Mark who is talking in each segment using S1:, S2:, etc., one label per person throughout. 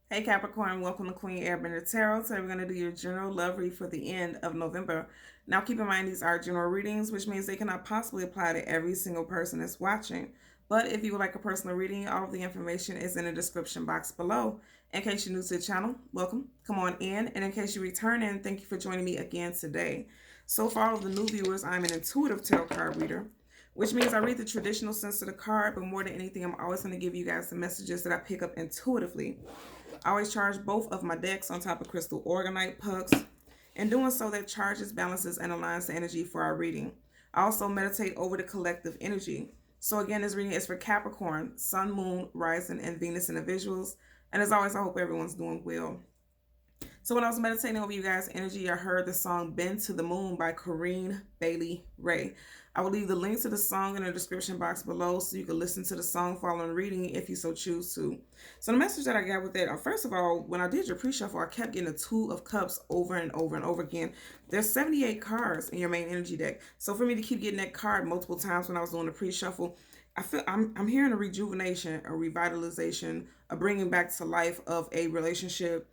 S1: Hey Capricorn, welcome to Queen Airbender Tarot. Today we're going to do your general love read for the end of November. Now keep in mind these are general readings, which means they cannot possibly apply to every single person that's watching. But if you would like a personal reading, all of the information is in the description box below. In case you're new to the channel, welcome. Come on in. And in case you return in, thank you for joining me again today. So for all of the new viewers, I'm an intuitive tarot card reader, which means I read the traditional sense of the card, but more than anything, I'm always going to give you guys the messages that I pick up intuitively. I always charge both of my decks on top of crystal organite pucks. In doing so, that charges, balances, and aligns the energy for our reading. I also meditate over the collective energy. So again, this reading is for Capricorn, Sun, Moon, Rising, and Venus individuals. And as always, I hope everyone's doing well. So when I was meditating over you guys' energy, I heard the song Bend to the Moon by Corinne Bailey Ray. I will leave the link to the song in the description box below so you can listen to the song following reading if you so choose to. So the message that I got with that, first of all, when I did your pre-shuffle, I kept getting the Two of Cups over and over and over again. There's 78 cards in your main energy deck. So for me to keep getting that card multiple times when I was doing the pre-shuffle, I feel I'm hearing a rejuvenation, a revitalization, a bringing back to life of a relationship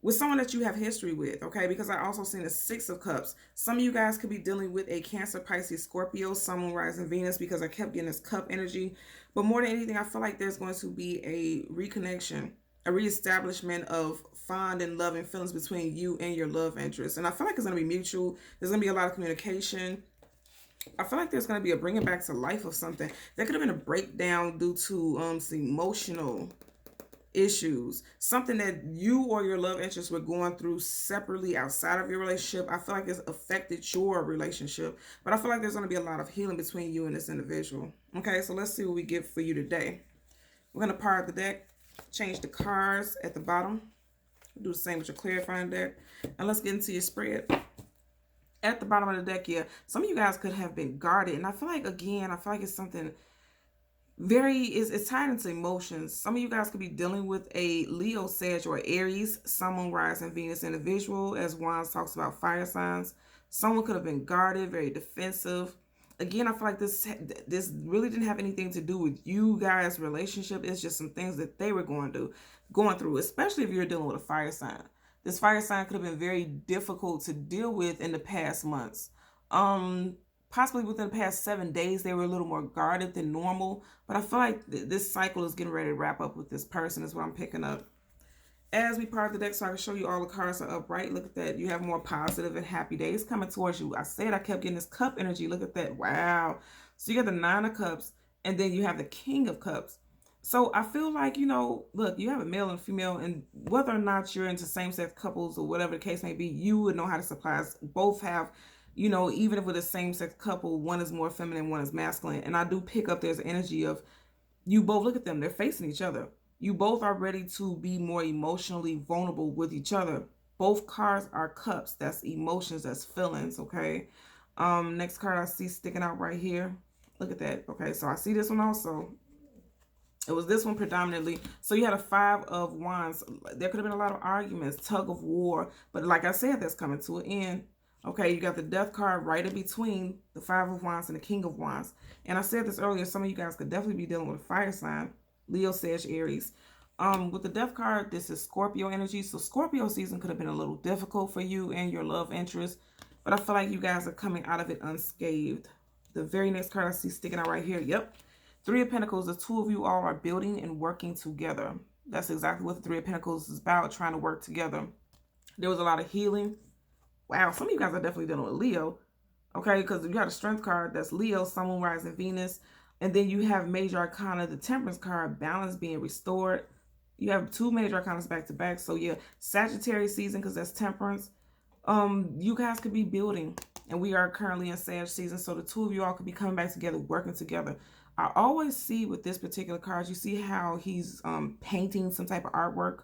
S1: with someone that you have history with, okay? Because I also seen the Six of Cups. Some of you guys could be dealing with a Cancer, Pisces, Scorpio, Sun, Moon, Rising, Venus, because I kept getting this cup energy. But more than anything, I feel like there's going to be a reconnection, a reestablishment of fond and loving feelings between you and your love interest. And I feel like it's going to be mutual. There's going to be a lot of communication. I feel like there's going to be a bringing back to life of something. There could have been a breakdown due to some emotional issues, something that you or your love interest were going through separately outside of your relationship. I feel like it's affected your relationship, but I feel like there's going to be a lot of healing between you and this individual. Okay, so let's see what we get for you today. We're going to part the deck, change the cards at the bottom, do the same with your clarifying deck, and let's get into your spread. At the bottom of the deck here, some of you guys could have been guarded, and I feel like, again, it's something it's tied into emotions. Some of you guys could be dealing with a Leo, Sag, or Aries, Sun, Moon, Rising, Venus individual, as Wands talks about fire signs. Someone could have been guarded, very defensive. Again, I feel like this really didn't have anything to do with you guys' relationship. It's just some things that they were going through, especially if you're dealing with a fire sign. This fire sign could have been very difficult to deal with in the past months. Possibly within the past 7 days, they were a little more guarded than normal. But I feel like this cycle is getting ready to wrap up with this person is what I'm picking up. As we part the deck, so I can show you all the cards are upright. Look at that. You have more positive and happy days coming towards you. I said I kept getting this cup energy. Look at that. Wow. So you got the Nine of Cups, and then you have the King of Cups. So I feel like, look, you have a male and a female, and whether or not you're into same-sex couples or whatever the case may be, you would know how to supply us. Both have, even if with a same-sex couple, one is more feminine, one is masculine. And I do pick up there's energy of you both, look at them, they're facing each other. You both are ready to be more emotionally vulnerable with each other. Both cards are cups. That's emotions, that's feelings, okay? Next card I see sticking out right here. Look at that. Okay, so I see this one also. It was this one predominantly. So you had a Five of Wands. There could have been a lot of arguments, tug of war. But like I said, that's coming to an end. Okay, you got the Death card right in between the Five of Wands and the King of Wands. And I said this earlier, some of you guys could definitely be dealing with a fire sign. Leo, Sag, Aries. With the Death card, this is Scorpio energy. So Scorpio season could have been a little difficult for you and your love interest. But I feel like you guys are coming out of it unscathed. The very next card I see sticking out right here. Yep. Three of Pentacles, the two of you all are building and working together. That's exactly what the Three of Pentacles is about, trying to work together. There was a lot of healing. Wow, some of you guys are definitely dealing with Leo. Okay, because you got a Strength card, that's Leo, Sun, Moon, Rising, Venus. And then you have Major Arcana, the Temperance card, balance being restored. You have two Major Arcana back to back. So yeah, Sagittarius season, because that's Temperance. You guys could be building. And we are currently in Sag season. So the two of you all could be coming back together, working together. I always see with this particular card, you see how he's painting some type of artwork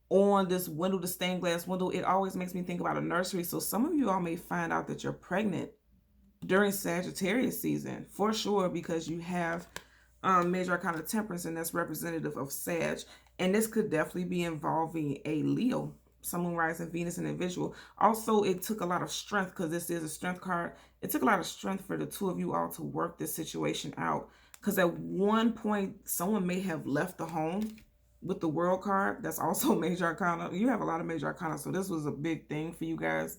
S1: on this window, the stained glass window. It always makes me think about a nursery. So some of you all may find out that you're pregnant during Sagittarius season, for sure, because you have Major Arcana Temperance, and that's representative of Sag. And this could definitely be involving a Leo, Sun, Moon, Rising, Venus individual. Also, it took a lot of strength, because this is a Strength card. It took a lot of strength for the two of you all to work this situation out. Because at one point, someone may have left the home. with the World card, that's also major arcana. You have a lot of major arcana, so this was a big thing for you guys.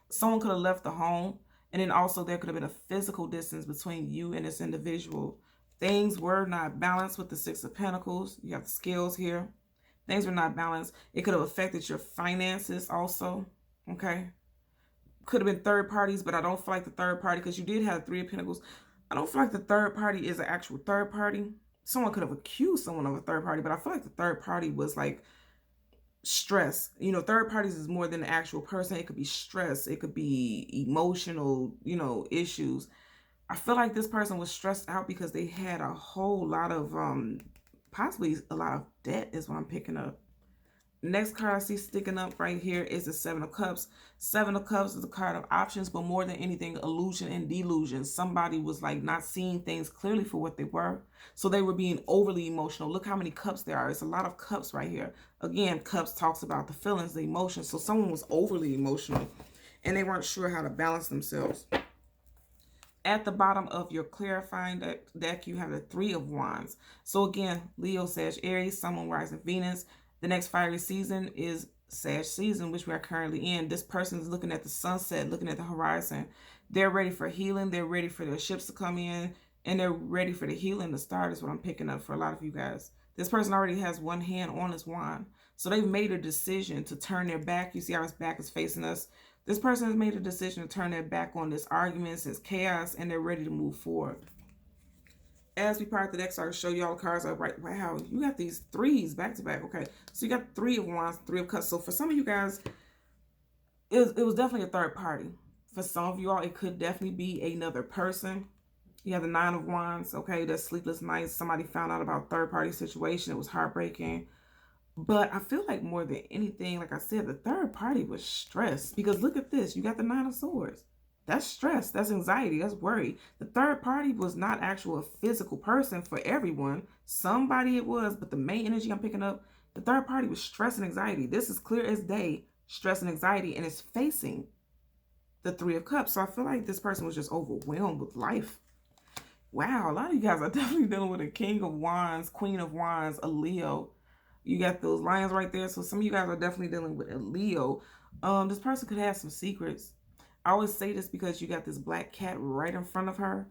S1: Someone could have left the home, and then also there could have been a physical distance between you and this individual. Things were not balanced with the Six of Pentacles. You have the scales here. Things were not balanced. It could have affected your finances also. Okay. Could have been third parties, but I don't feel like the third party, because you did have Three of Pentacles. I don't feel like the third party is an actual third party. Someone could have accused someone of a third party, but I feel like the third party was like stress. You know, third parties is more than the actual person. It could be stress. It could be emotional, issues. I feel like this person was stressed out because they had a whole lot of, possibly a lot of debt is what I'm picking up. Next card I see sticking up right here is the Seven of Cups. Seven of Cups is a card of options, but more than anything, illusion and delusion. Somebody was like not seeing things clearly for what they were. So they were being overly emotional. Look how many cups there are. It's a lot of cups right here. Again, cups talks about the feelings, the emotions. So someone was overly emotional and they weren't sure how to balance themselves. At the bottom of your clarifying deck, you have the Three of Wands. So again, Leo, Sag, Aries, Sun, Moon, Rising, Venus. The next fiery season is Sag season, which we are currently in. This person is looking at the sunset, looking at the horizon. They're ready for healing. They're ready for their ships to come in, and they're ready for the healing to start is what I'm picking up for a lot of you guys. This person already has one hand on his wand. So they've made a decision to turn their back. You see how his back is facing us. This person has made a decision to turn their back on this argument, this chaos, and they're ready to move forward. As we part the deck, so I can show you all the cards. Right, wow, you got these threes back to back. Okay, so you got Three of Wands, Three of Cups. So for some of you guys, it was definitely a third party. For some of you all, it could definitely be another person. You have the Nine of Wands. Okay, that's sleepless nights. Somebody found out about third party situation. It was heartbreaking. But I feel like more than anything, like I said, the third party was stressed. Because look at this. You got the Nine of Swords. That's stress. That's anxiety. That's worry. The third party was not actual a physical person for everyone. Somebody it was, but the main energy I'm picking up, the third party was stress and anxiety. This is clear as day, stress and anxiety, and it's facing the Three of Cups. So I feel like this person was just overwhelmed with life. Wow, a lot of you guys are definitely dealing with a King of Wands, Queen of Wands, a Leo. You got those lions right there. So some of you guys are definitely dealing with a Leo. This person could have some secrets. I always say this because you got this black cat right in front of her.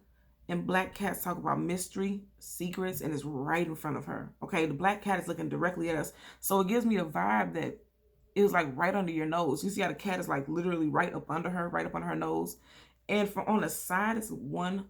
S1: And black cats talk about mystery, secrets, and it's right in front of her. Okay, the black cat is looking directly at us. So it gives me a vibe that it was like right under your nose. You see how the cat is like literally right up under her, right up under her nose. And from on the side, it's 1,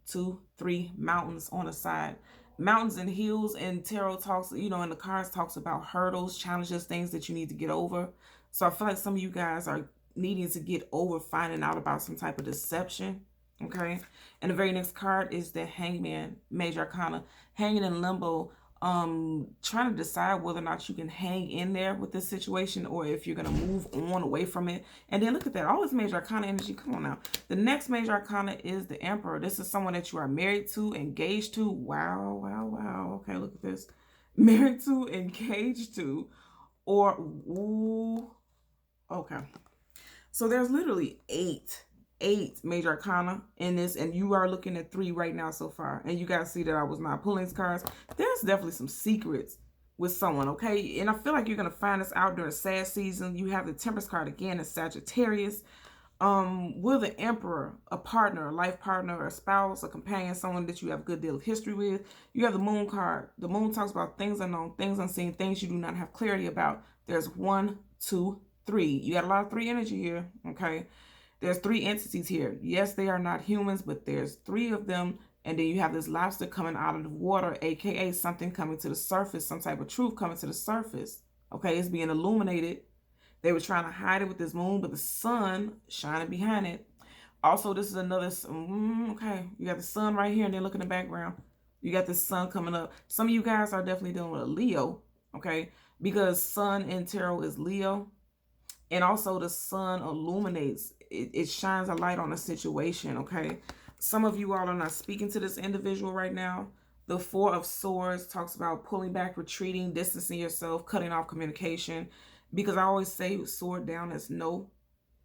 S1: 2, 3 mountains on the side. Mountains and hills, and tarot talks, and the cards talks about hurdles, challenges, things that you need to get over. So I feel like some of you guys are needing to get over finding out about some type of deception. Okay. And the very next card is the Hangman, Major Arcana. Hanging in limbo, trying to decide whether or not you can hang in there with this situation or if you're going to move on away from it. And then look at that, all this Major Arcana energy. Come on now. The next Major Arcana is the Emperor. This is someone that you are married to, engaged to. Wow, wow, wow. Okay, look at this. Married to, engaged to, or, ooh, okay. So there's literally eight Major Arcana in this, and you are looking at 3 right now so far. And you guys see that I was not pulling these cards. There's definitely some secrets with someone, okay? And I feel like you're going to find this out during Sag season. You have the Temperance card again, it's Sagittarius. With the Emperor, a partner, a life partner, a spouse, a companion, someone that you have a good deal of history with. You have the Moon card. The Moon talks about things unknown, things unseen, things you do not have clarity about. There's 1, 2, 3. You got a lot of 3 energy here, okay? There's 3 entities here. Yes, they are not humans, but there's 3 of them. And then you have this lobster coming out of the water, aka something coming to the surface, some type of truth coming to the surface. Okay, it's being illuminated. They were trying to hide it with this moon, but the sun shining behind it. Also, this is another, okay, you got the sun right here, and then look in the background. You got the sun coming up. Some of you guys are definitely dealing with a Leo, okay, because sun in tarot is Leo. And also the sun illuminates, it shines a light on a situation, okay? Some of you all are not speaking to this individual right now. The Four of Swords talks about pulling back, retreating, distancing yourself, cutting off communication. Because I always say sword down is no,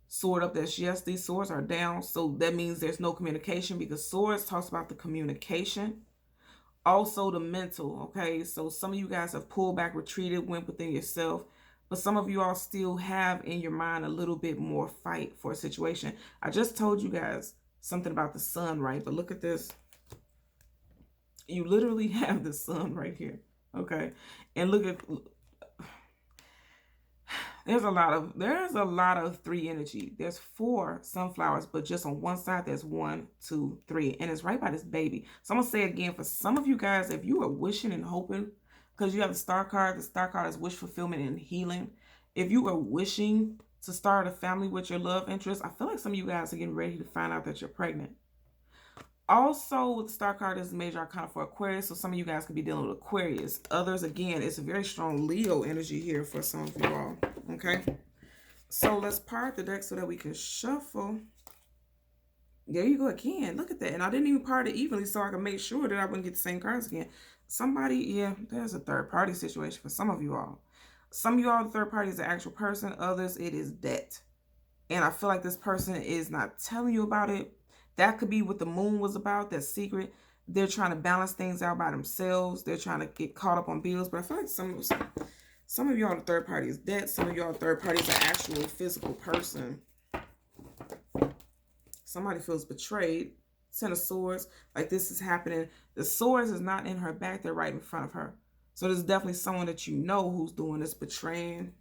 S1: sword up that's yes. These swords are down, so that means there's no communication, because swords talks about the communication. Also the mental, okay? So some of you guys have pulled back, retreated, went within yourself, but some of you all still have in your mind a little bit more fight for a situation. I just told you guys something about the sun, right? But look at this. You literally have the sun right here, okay? And look at, there's a lot of three energy. There's four sunflowers, but just on one side there's 1, 2, 3, and it's right by this baby. So I'm gonna say again, for some of you guys, if you are wishing and hoping, because you have the star card is wish fulfillment and healing. If you are wishing to start a family with your love interest, I feel like some of you guys are getting ready to find out that you're pregnant. Also, with the star card is major arcana for Aquarius, so some of you guys could be dealing with Aquarius. Others, again, it's a very strong Leo energy here for some of you all. Okay, so let's part the deck so that we can shuffle. There you go again. Look at that. And I didn't even part it evenly so I can make sure that I wouldn't get the same cards again. Somebody, yeah, there's a third party situation for some of you all. Some of you all, the third party is the actual person. Others, it is debt. And I feel like this person is not telling you about it. That could be what the moon was about, that secret. They're trying to balance things out by themselves. They're trying to get caught up on bills. But I feel like some of y'all, the third party is debt. Some of y'all, the third party is an actual physical person. Somebody feels betrayed. Ten of Swords, like this is happening. The swords is not in her back, they're right in front of her. So there's definitely someone that you know who's doing this betraying.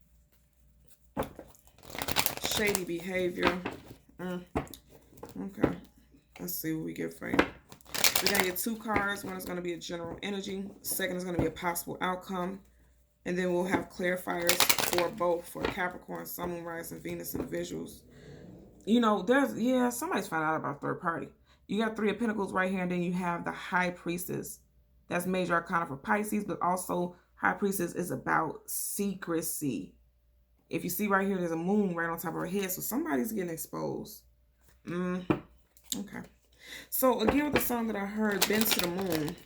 S1: Shady behavior. Okay. Let's see what we get for you. We're going to get 2 cards. One is going to be a general energy. Second is going to be a possible outcome. And then we'll have clarifiers for both, for Capricorn, Sun, Moon, Rising, Venus individuals. You know, somebody's found out about third party. You got 3 of Pentacles right here, and then you have the High Priestess. That's major arcana for Pisces, but also High Priestess is about secrecy. If you see right here, there's a moon right on top of her head, so somebody's getting exposed. Okay. So again, with the song that I heard, Been to the Moon,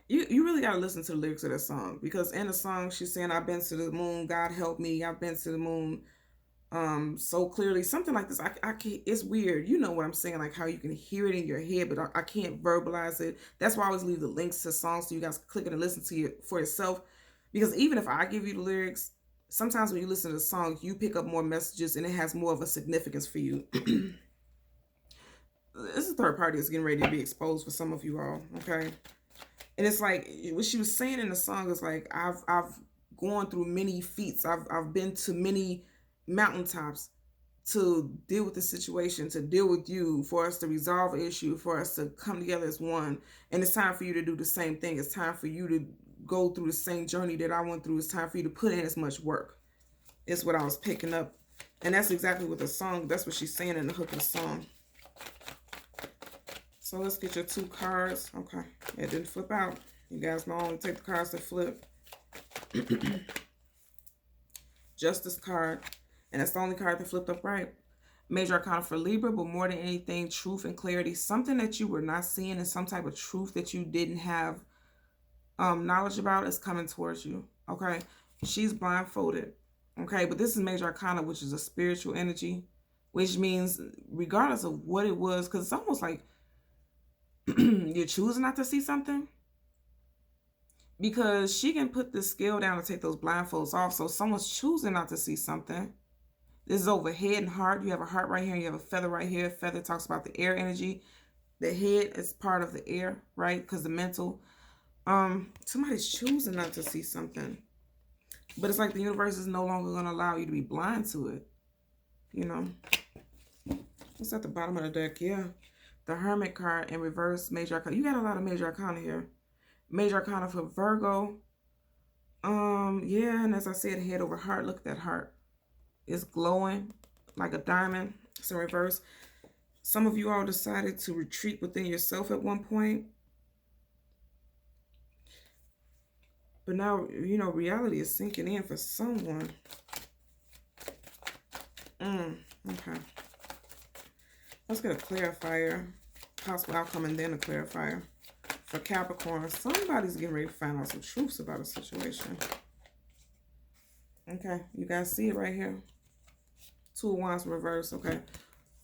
S1: you really got to listen to the lyrics of that song, because in the song she's saying, I've been to the moon, God help me, I've been to the moon. So clearly, something like this, I can't, it's weird. You know what I'm saying, like how you can hear it in your head, but I can't verbalize it. That's why I always leave the links to songs so you guys click it and listen to it for yourself. Because even if I give you the lyrics, sometimes when you listen to the song, you pick up more messages and it has more of a significance for you. This is a third party that's getting ready to be exposed for some of you all, okay? And it's like what she was saying in the song is like, I've gone through many feats. I've been to many mountaintops to deal with the situation, to deal with you, for us to resolve an issue, for us to come together as one. And it's time for you to do the same thing. It's time for you to go through the same journey that I went through. It's time for you to put in as much work. It's what I was picking up. And that's exactly what the song, that's what she's saying in the hook of the song. So let's get your 2 cards. Okay, it didn't flip out. You guys know I only take the cards that flip. Justice card. And that's the only card that flipped up right. Major arcana for Libra, but more than anything, truth and clarity. Something that you were not seeing and some type of truth that you didn't have knowledge about is coming towards you. Okay, she's blindfolded. Okay, but this is major arcana, which is a spiritual energy, which means regardless of what it was, because it's almost like you're choosing not to see something, because she can put the scale down and take those blindfolds off. So someone's choosing not to see something. This is over head and heart. You have a heart right here. You have a feather right here. Feather talks about the air energy. The head is part of the air, right? Because the mental. Somebody's choosing not to see something. But it's like the universe is no longer going to allow you to be blind to it. You know. What's at the bottom of the deck? Yeah. The Hermit card in reverse, major arcana. You got a lot of major arcana here. Major arcana for Virgo. Yeah, and as I said, head over heart. Look at that heart. It's glowing like a diamond. It's in reverse. Some of you all decided to retreat within yourself at one point. But now, you know, reality is sinking in for someone. Okay. Let's get a clarifier. Possible outcome and then a clarifier. For Capricorn, somebody's getting ready to find out some truths about a situation. Okay, you guys see it right here. 2 of Wands reverse. Okay,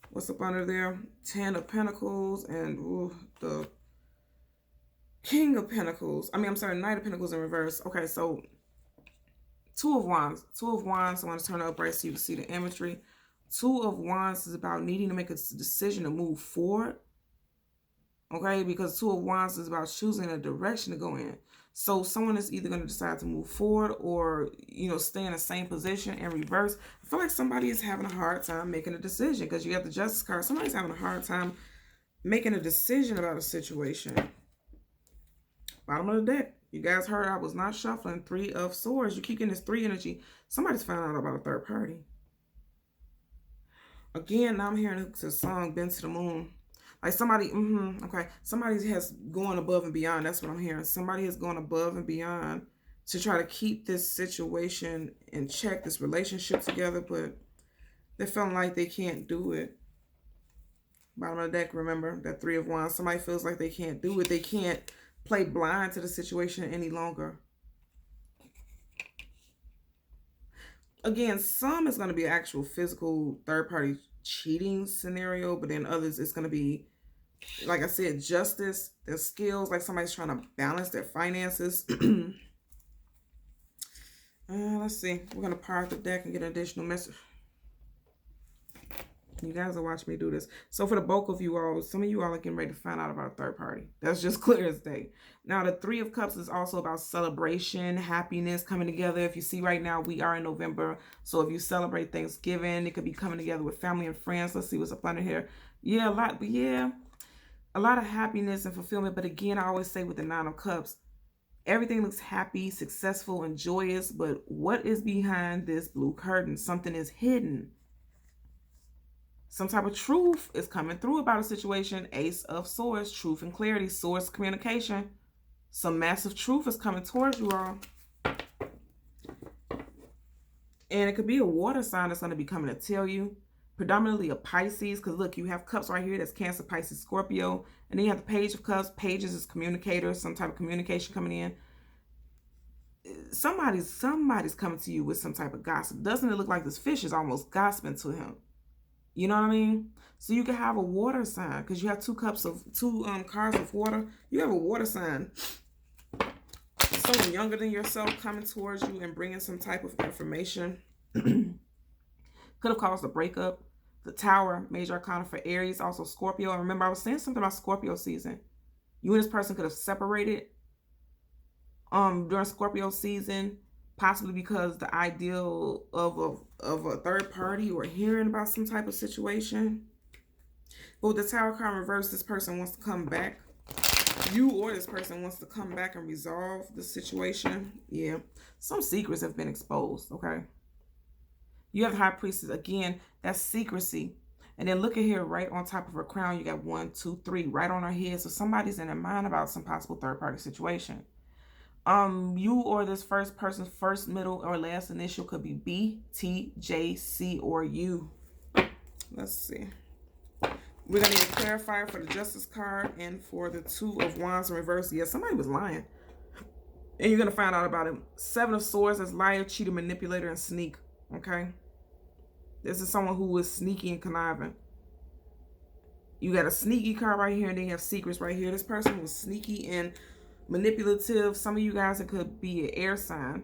S1: what's up under there? 10 of Pentacles and the King of Pentacles. I'm sorry, Knight of Pentacles in reverse. Okay, so Two of Wands. Two of Wands. I want to turn it upright so you can see the imagery. Two of Wands is about needing to make a decision to move forward. Okay, because Two of Wands is about choosing a direction to go in. So someone is either going to decide to move forward or, stay in the same position in reverse. I feel like somebody is having a hard time making a decision because you have the Justice card. Somebody's having a hard time making a decision about a situation. Bottom of the deck. You guys heard I was not shuffling. Three of Swords. You keep getting this 3 energy. Somebody's found out about a third party. Again, now I'm hearing the song Been to the Moon. Like somebody, okay. Somebody has gone above and beyond. That's what I'm hearing. Somebody has gone above and beyond to try to keep this situation in check, this relationship together, but they're feeling like they can't do it. Bottom of the deck, remember, that 3 of Wands. Somebody feels like they can't do it. They can't play blind to the situation any longer. Again, some is going to be an actual physical third-party cheating scenario, but then others it's going to be, like I said, justice, their skills, like somebody's trying to balance their finances. Let's see. We're going to power up the deck and get an additional message. You guys will watch me do this. So for the bulk of you all, some of you all are getting ready to find out about a third party. That's just clear as day. Now, the 3 of Cups is also about celebration, happiness, coming together. If you see right now, we are in November. So if you celebrate Thanksgiving, it could be coming together with family and friends. Let's see what's up under here. Yeah, a lot of happiness and fulfillment. But again, I always say with the 9 of Cups, everything looks happy, successful, and joyous. But what is behind this blue curtain? Something is hidden. Some type of truth is coming through about a situation. Ace of Swords, truth and clarity, Swords, communication. Some massive truth is coming towards you all. And it could be a water sign that's going to be coming to tell you. Predominantly a Pisces, because look, you have Cups right here. That's Cancer, Pisces, Scorpio. And then you have the Page of Cups. Pages is communicators, some type of communication coming in. Somebody's coming to you with some type of gossip. Doesn't it look like this fish is almost gossiping to him? You know what I mean? So you can have a water sign because you have two cards of water. You have a water sign. Someone younger than yourself coming towards you and bringing some type of information. Could have caused a breakup. The Tower, major arcana for Aries, also Scorpio. And remember, I was saying something about Scorpio season. You and this person could have separated during Scorpio season. Possibly because the ideal of a third party or hearing about some type of situation. But with the Tower card reverse, this person wants to come back. You or this person wants to come back and resolve the situation. Yeah. Some secrets have been exposed, okay? You have the High Priestess. Again, that's secrecy. And then look at here, right on top of her crown, you got 1, 2, 3, right on her head. So somebody's in their mind about some possible third-party situation. You or this first person's first, middle, or last initial could be B, T, J, C, or U. Let's see. We're going to need a clarifier for the Justice card and for the 2 of Wands in reverse. Yeah, somebody was lying. And you're going to find out about it. 7 of Swords as liar, cheater, manipulator, and sneak. Okay? This is someone who is sneaky and conniving. You got a sneaky card right here, and then you have secrets right here. This person was sneaky and manipulative. Some of you guys, it could be an air sign.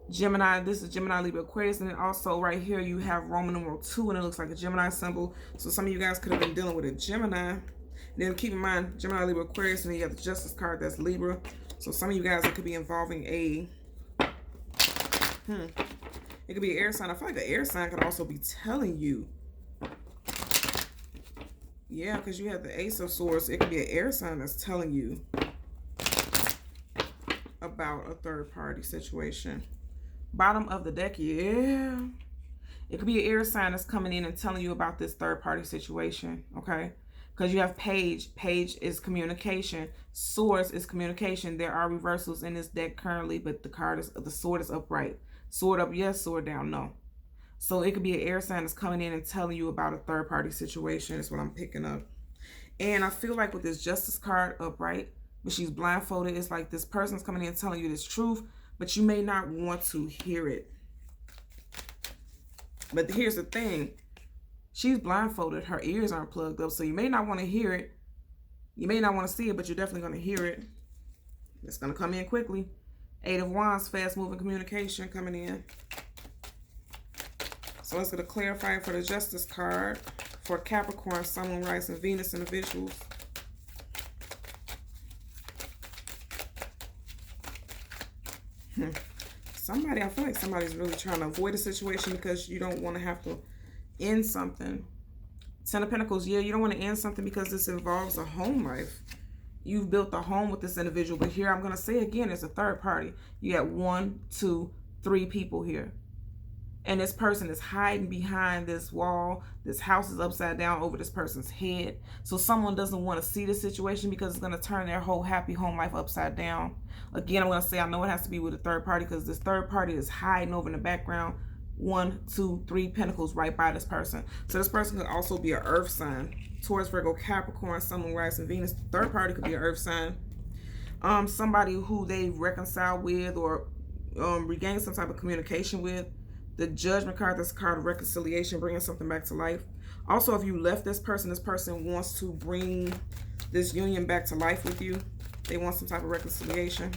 S1: Gemini, this is Gemini, Libra, Aquarius. And then also right here you have Roman numeral 2 and it looks like a Gemini symbol. So some of you guys could have been dealing with a Gemini. And then keep in mind, Gemini, Libra, Aquarius, and then you have the Justice card, that's Libra. So some of you guys, it could be involving a it could be an air sign. I feel like the air sign could also be telling you. Yeah, because you have the Ace of Swords. It could be an air sign that's telling you about a third-party situation. Bottom of the deck, yeah. It could be an air sign that's coming in and telling you about this third-party situation, okay? Because you have Page. Page is communication. Swords is communication. There are reversals in this deck currently, but the sword is upright. Sword up, yes. Sword down, no. So it could be an air sign that's coming in and telling you about a third-party situation is what I'm picking up. And I feel like with this Justice card upright, but she's blindfolded, it's like this person's coming in and telling you this truth, but you may not want to hear it. But here's the thing. She's blindfolded. Her ears aren't plugged up, so you may not want to hear it. You may not want to see it, but you're definitely going to hear it. It's going to come in quickly. 8 of Wands, fast-moving communication coming in. So let's get a clarifier for the Justice card for Capricorn, Sun, Moon, Rising, Venus individuals. I feel like somebody's really trying to avoid a situation because you don't want to have to end something. 10 of Pentacles, yeah, you don't want to end something because this involves a home life. You've built a home with this individual, but here I'm going to say again, it's a third party. You got 1, 2, 3 people here. And this person is hiding behind this wall. This house is upside down over this person's head. So someone doesn't want to see the situation because it's going to turn their whole happy home life upside down. Again, I'm going to say I know it has to be with a third party because this third party is hiding over in the background. 1, 2, 3 pentacles right by this person. So this person could also be an earth sign. Taurus, Virgo, Capricorn, Sun, Moon, Rising, Venus. The third party could be an earth sign. Somebody who they reconcile with or regain some type of communication with. The Judgment card, that's a card of reconciliation, bringing something back to life. Also, if you left this person wants to bring this union back to life with you. They want some type of reconciliation.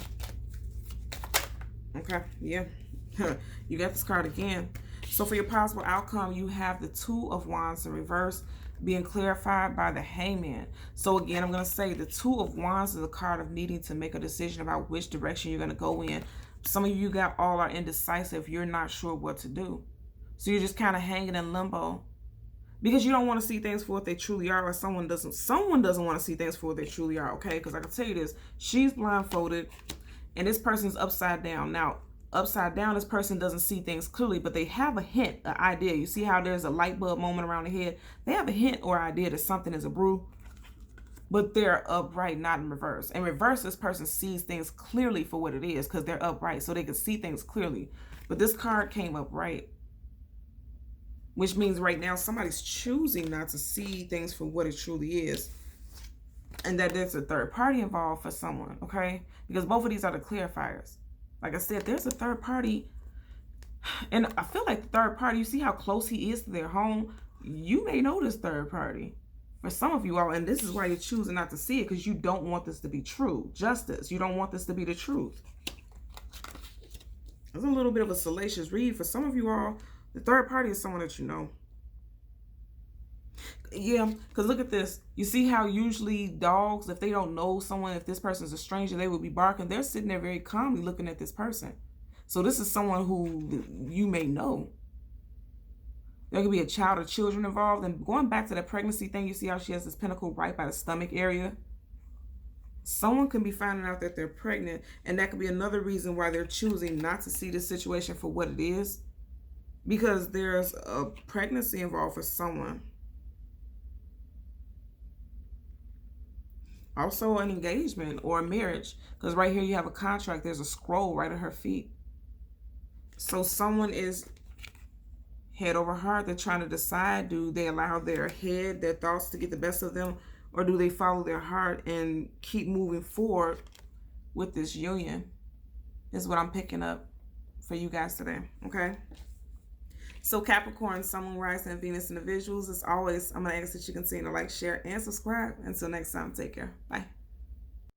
S1: Okay, yeah. You got this card again. So for your possible outcome, you have the 2 of Wands in reverse being clarified by the Hangman. So again, I'm going to say the 2 of Wands is a card of needing to make a decision about which direction you're going to go in. Some of you all are indecisive. You're not sure what to do. So you're just kind of hanging in limbo because you don't want to see things for what they truly are, or someone doesn't want to see things for what they truly are, okay? Because I can tell you this, she's blindfolded and this person's upside down. Now, upside down, this person doesn't see things clearly, but they have a hint, an idea. You see how there's a light bulb moment around the head? They have a hint or idea that something is a brew. But they're upright, not in reverse. In reverse, this person sees things clearly for what it is because they're upright, so they can see things clearly. But this card came upright, which means right now somebody's choosing not to see things for what it truly is. And that there's a third party involved for someone, okay? Because both of these are the clarifiers. Like I said, there's a third party. And I feel like the third party, you see how close he is to their home? You may know this third party. For some of you all, and this is why you're choosing not to see it, because you don't want this to be true. Justice. You don't want this to be the truth. It's a little bit of a salacious read. For some of you all, the third party is someone that you know. Yeah, because look at this. You see how usually dogs, if they don't know someone, if this person's a stranger, they would be barking. They're sitting there very calmly looking at this person. So this is someone who you may know. There could be a child or children involved. And going back to that pregnancy thing, you see how she has this pentacle right by the stomach area? Someone can be finding out that they're pregnant, and that could be another reason why they're choosing not to see this situation for what it is, because there's a pregnancy involved for someone. Also an engagement or a marriage, because right here you have a contract. There's a scroll right at her feet. So someone is head over heart. They're trying to decide, do they allow their head, their thoughts to get the best of them, or do they follow their heart and keep moving forward with this union? This is what I'm picking up for you guys today, okay? So Capricorn, Sun, Moon, Rising, and Venus individuals, as always, I'm going to ask that you continue to like, share, and subscribe. Until next time, take care. Bye.